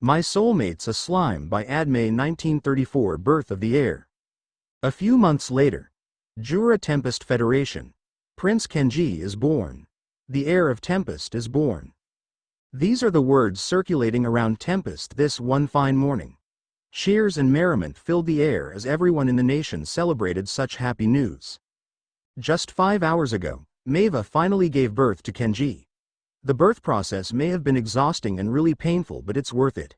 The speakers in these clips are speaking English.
My Soulmate's a Slime by admay 1934. Birth of the Heir. A few months later, Jura Tempest Federation. Prince Kenji is born. The heir of Tempest is born. These are the words circulating around Tempest this one fine morning. Cheers and merriment filled the air as everyone in the nation celebrated such happy news. Just 5 hours ago, Meva finally gave birth to Kenji. The birth process may have been exhausting and really painful, but it's worth it.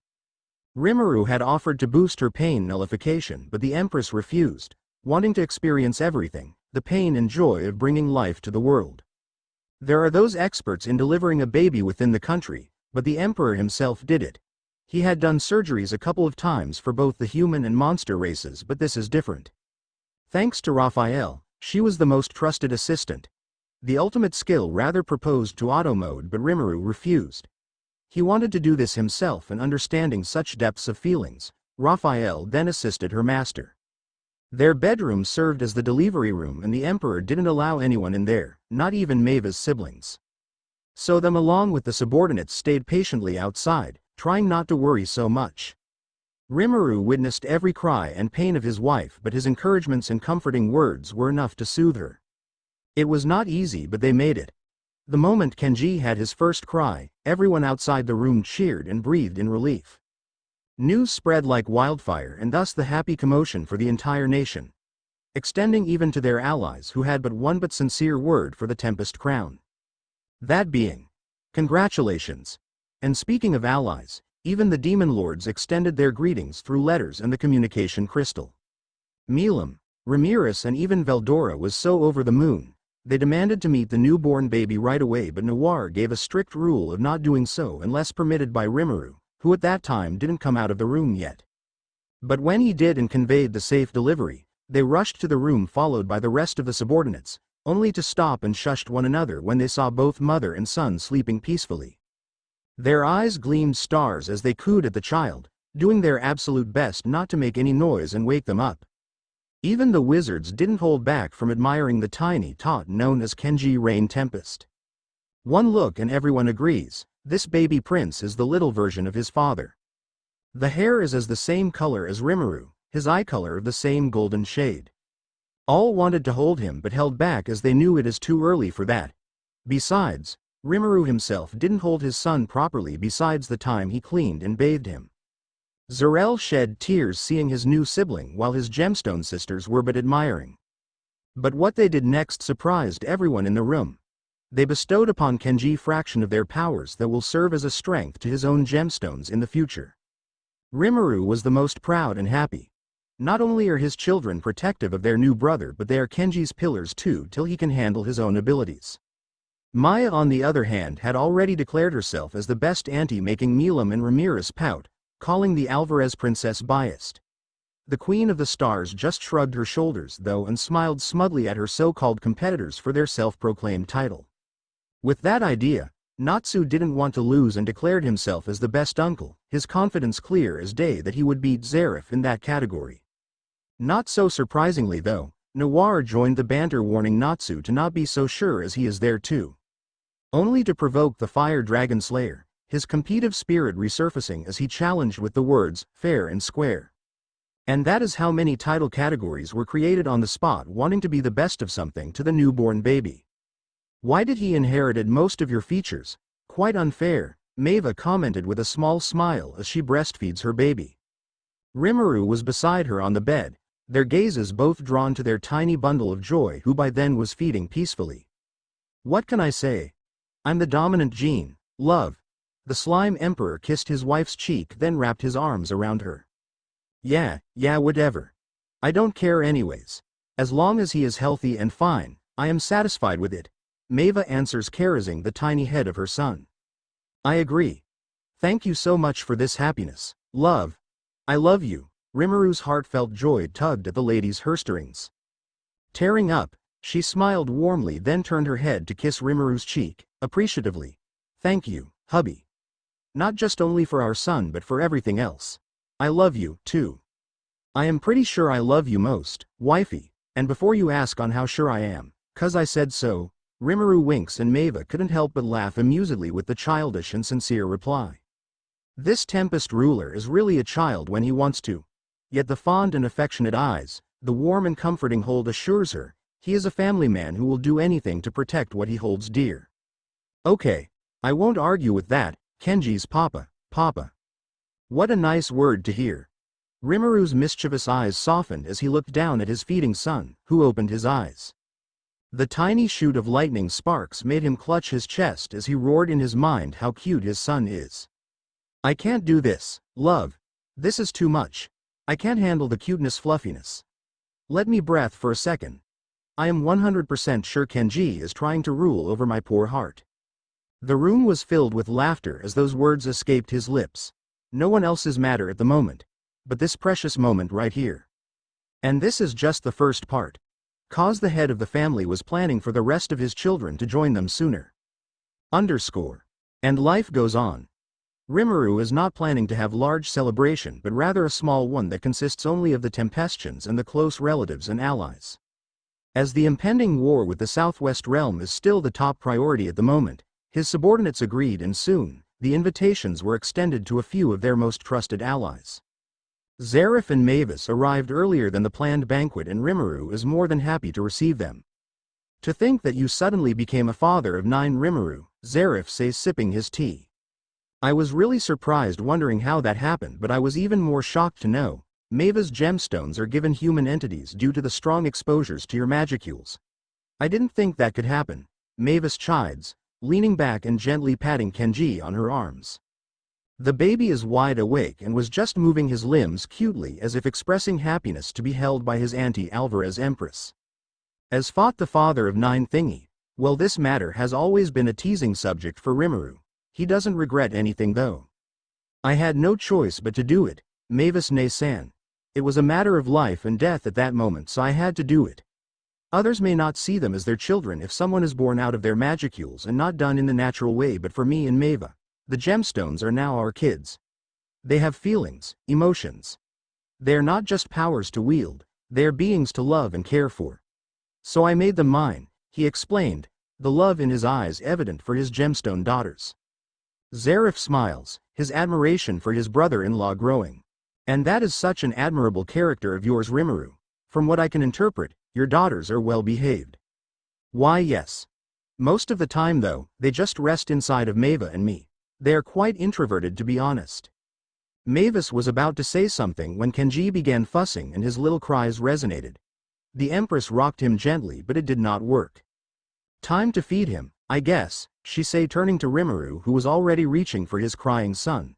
Rimuru had offered to boost her pain nullification, but the Empress refused, wanting to experience everything, the pain and joy of bringing life to the world. There are those experts in delivering a baby within the country, but the Emperor himself did it. He had done surgeries a couple of times for both the human and monster races, but this is different. Thanks to Raphael, she was the most trusted assistant. The ultimate skill rather proposed to auto mode, but Rimuru refused. He wanted to do this himself, and understanding such depths of feelings, Raphael then assisted her master. Their bedroom served as the delivery room, and the Emperor didn't allow anyone in there, not even Maeva's siblings. So them along with the subordinates stayed patiently outside, trying not to worry so much. Rimuru witnessed every cry and pain of his wife, but his encouragements and comforting words were enough to soothe her. It was not easy, but they made it. The moment Kenji had his first cry, everyone outside the room cheered and breathed in relief. News spread like wildfire, and thus the happy commotion for the entire nation, extending even to their allies who had but one but sincere word for the Tempest crown. That being, congratulations. And speaking of allies, even the demon lords extended their greetings through letters and the communication crystal. Milam, Ramirez and even Veldora was so over the moon. They demanded to meet the newborn baby right away, but Noir gave a strict rule of not doing so unless permitted by Rimuru, who at that time didn't come out of the room yet. But when he did and conveyed the safe delivery, they rushed to the room followed by the rest of the subordinates, only to stop and shushed one another when they saw both mother and son sleeping peacefully. Their eyes gleamed stars as they cooed at the child, doing their absolute best not to make any noise and wake them up. Even the wizards didn't hold back from admiring the tiny tot known as Kenji Rain Tempest. One look and everyone agrees, this baby prince is the little version of his father. The hair is as the same color as Rimuru, his eye color of the same golden shade. All wanted to hold him but held back as they knew it is too early for that. Besides, Rimuru himself didn't hold his son properly besides the time he cleaned and bathed him. Zarel shed tears seeing his new sibling while his gemstone sisters were but admiring. But what they did next surprised everyone in the room. They bestowed upon Kenji fraction of their powers that will serve as a strength to his own gemstones in the future. Rimuru was the most proud and happy. Not only are his children protective of their new brother, but they are Kenji's pillars too till he can handle his own abilities. Maya on the other hand had already declared herself as the best auntie, making Milam and Ramirez pout, calling the Alvarez princess biased. The Queen of the Stars just shrugged her shoulders though and smiled smugly at her so-called competitors for their self-proclaimed title. With that idea, Natsu didn't want to lose and declared himself as the best uncle, his confidence clear as day that he would beat Zaref in that category. Not so surprisingly though, Noir joined the banter, warning Natsu to not be so sure as he is there too. Only to provoke the Fire Dragon Slayer, his competitive spirit resurfacing as he challenged with the words, fair and square. And that is how many title categories were created on the spot, wanting to be the best of something to the newborn baby. Why did he inherited most of your features? Quite unfair, Meva commented with a small smile as she breastfeeds her baby. Rimuru was beside her on the bed, their gazes both drawn to their tiny bundle of joy who by then was feeding peacefully. What can I say? I'm the dominant gene, love. The Slime Emperor kissed his wife's cheek then wrapped his arms around her. Yeah, whatever. I don't care anyways. As long as he is healthy and fine, I am satisfied with it. Meva answers, caressing the tiny head of her son. I agree. Thank you so much for this happiness, love. I love you. Rimuru's heartfelt joy tugged at the lady's heartstrings. Tearing up, she smiled warmly then turned her head to kiss Rimuru's cheek, appreciatively. Thank you, hubby. Not just only for our son but for everything else. I love you, too. I am pretty sure I love you most, wifey, and before you ask on how sure I am, 'cause I said so. Rimuru winks and Meva couldn't help but laugh amusedly with the childish and sincere reply. This Tempest ruler is really a child when he wants to. Yet the fond and affectionate eyes, the warm and comforting hold assures her, he is a family man who will do anything to protect what he holds dear. Okay, I won't argue with that, Kenji's papa, papa. What a nice word to hear. Rimaru's mischievous eyes softened as he looked down at his feeding son, who opened his eyes. The tiny shoot of lightning sparks made him clutch his chest as he roared in his mind how cute his son is. I can't do this, love. This is too much. I can't handle the cuteness fluffiness. Let me breath for a second. I am 100% sure Kenji is trying to rule over my poor heart. The room was filled with laughter as those words escaped his lips. No one else's matter at the moment, but this precious moment right here. And this is just the first part. Cause the head of the family was planning for the rest of his children to join them sooner. And life goes on. Rimuru is not planning to have large celebration but rather a small one that consists only of the Tempestians and the close relatives and allies. As the impending war with the Southwest Realm is still the top priority at the moment, his subordinates agreed and soon, the invitations were extended to a few of their most trusted allies. Zarif and Mavis arrived earlier than the planned banquet and Rimuru is more than happy to receive them. To think that you suddenly became a father of 9 Rimuru, Zarif says sipping his tea. I was really surprised wondering how that happened but I was even more shocked to know, Mavis gemstones are given human entities due to the strong exposures to your magicules. I didn't think that could happen, Mavis chides, leaning back and gently patting Kenji on her arms. The baby is wide awake and was just moving his limbs cutely as if expressing happiness to be held by his auntie Alvarez Empress. As fought the father of 9 thingy, well this matter has always been a teasing subject for Rimuru. He doesn't regret anything though. I had no choice but to do it, Mavis Nay-san. It was a matter of life and death at that moment so I had to do it. Others may not see them as their children if someone is born out of their magicules and not done in the natural way but for me and Mava. The gemstones are now our kids. They have feelings, emotions. They are not just powers to wield, they are beings to love and care for. So I made them mine, he explained, the love in his eyes evident for his gemstone daughters. Zarif smiles, his admiration for his brother-in-law growing. And that is such an admirable character of yours Rimuru. From what I can interpret, your daughters are well behaved. Why yes. Most of the time though, they just rest inside of Mava and me. They are quite introverted to be honest. Mavis was about to say something when Kenji began fussing and his little cries resonated. The Empress rocked him gently but it did not work. Time to feed him, I guess, she said turning to Rimuru who was already reaching for his crying son.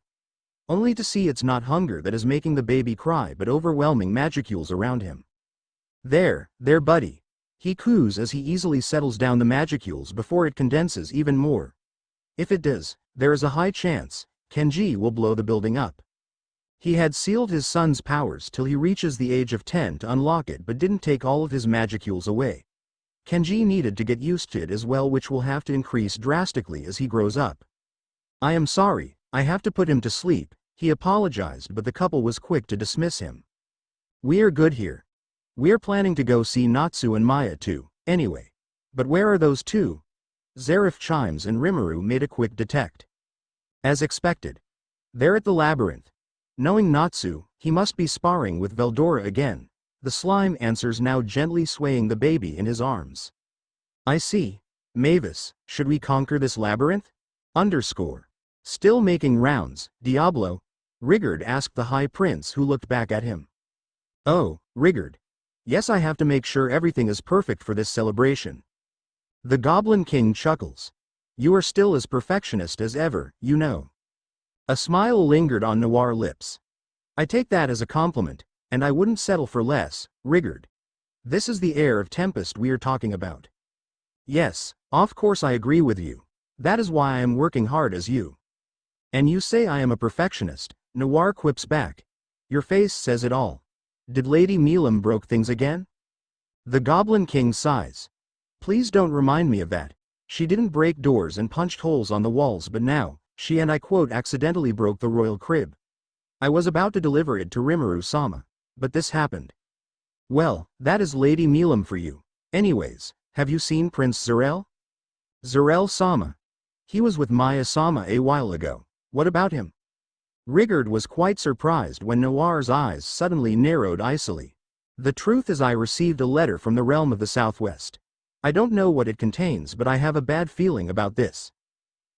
Only to see it's not hunger that is making the baby cry but overwhelming magicules around him. There buddy. He coos as he easily settles down the magicules before it condenses even more. If it does, there is a high chance, Kenji will blow the building up. He had sealed his son's powers till he reaches the age of 10 to unlock it but didn't take all of his magicules away. Kenji needed to get used to it as well which will have to increase drastically as he grows up. I am sorry, I have to put him to sleep, he apologized but the couple was quick to dismiss him. We are good here. We're planning to go see Natsu and Maya too, anyway. But where are those two? Zarif chimes and Rimuru made a quick detect. As expected. They're at the labyrinth. Knowing Natsu, he must be sparring with Veldora again. The slime answers now gently swaying the baby in his arms. I see. Mavis, should we conquer this labyrinth? Still making rounds, Diablo? Rigard asked the High Prince who looked back at him. Oh, Rigard. Yes I have to make sure everything is perfect for this celebration. The Goblin King chuckles. You are still as perfectionist as ever, you know. A smile lingered on Noir's lips. I take that as a compliment, and I wouldn't settle for less, Rigard. This is the air of Tempest we are talking about. Yes, of course I agree with you. That is why I am working hard as you. And you say I am a perfectionist, Noir quips back. Your face says it all. Did Lady Milam broke things again? The Goblin King sighs. Please don't remind me of that. She didn't break doors and punched holes on the walls but now, she and I quote accidentally broke the royal crib. I was about to deliver it to Rimuru-sama. But this happened. Well, that is Lady Milam for you. Anyways, have you seen Prince Zarel? Zarel-sama. He was with Maya-sama a while ago. What about him? Rigord was quite surprised when Noir's eyes suddenly narrowed icily. The truth is I received a letter from the realm of the Southwest. I don't know what it contains, but I have a bad feeling about this.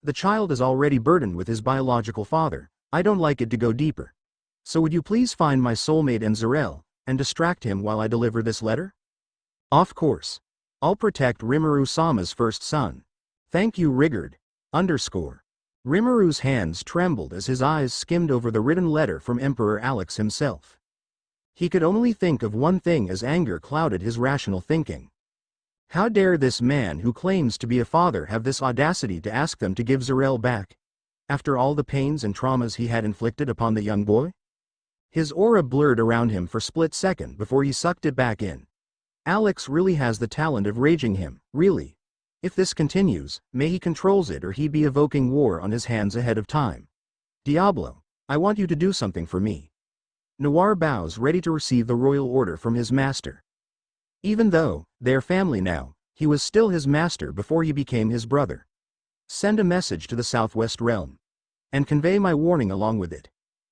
The child is already burdened with his biological father. I don't like it to go deeper. So would you please find my soulmate Enzarel, and distract him while I deliver this letter? Of course. I'll protect Rimuru-sama's first son. Thank you Rigord. Rimuru's hands trembled as his eyes skimmed over the written letter from Emperor Alex himself. He could only think of one thing as anger clouded his rational thinking. How dare this man who claims to be a father have this audacity to ask them to give Zarel back, after all the pains and traumas he had inflicted upon the young boy? His aura blurred around him for a split second before he sucked it back in. Alex really has the talent of raging him, really. If this continues, may he controls it or he be evoking war on his hands ahead of time. Diablo, I want you to do something for me. Noir bows, ready to receive the royal order from his master. Even though they're family now, he was still his master before he became his brother. Send a message to the Southwest realm. And convey my warning along with it.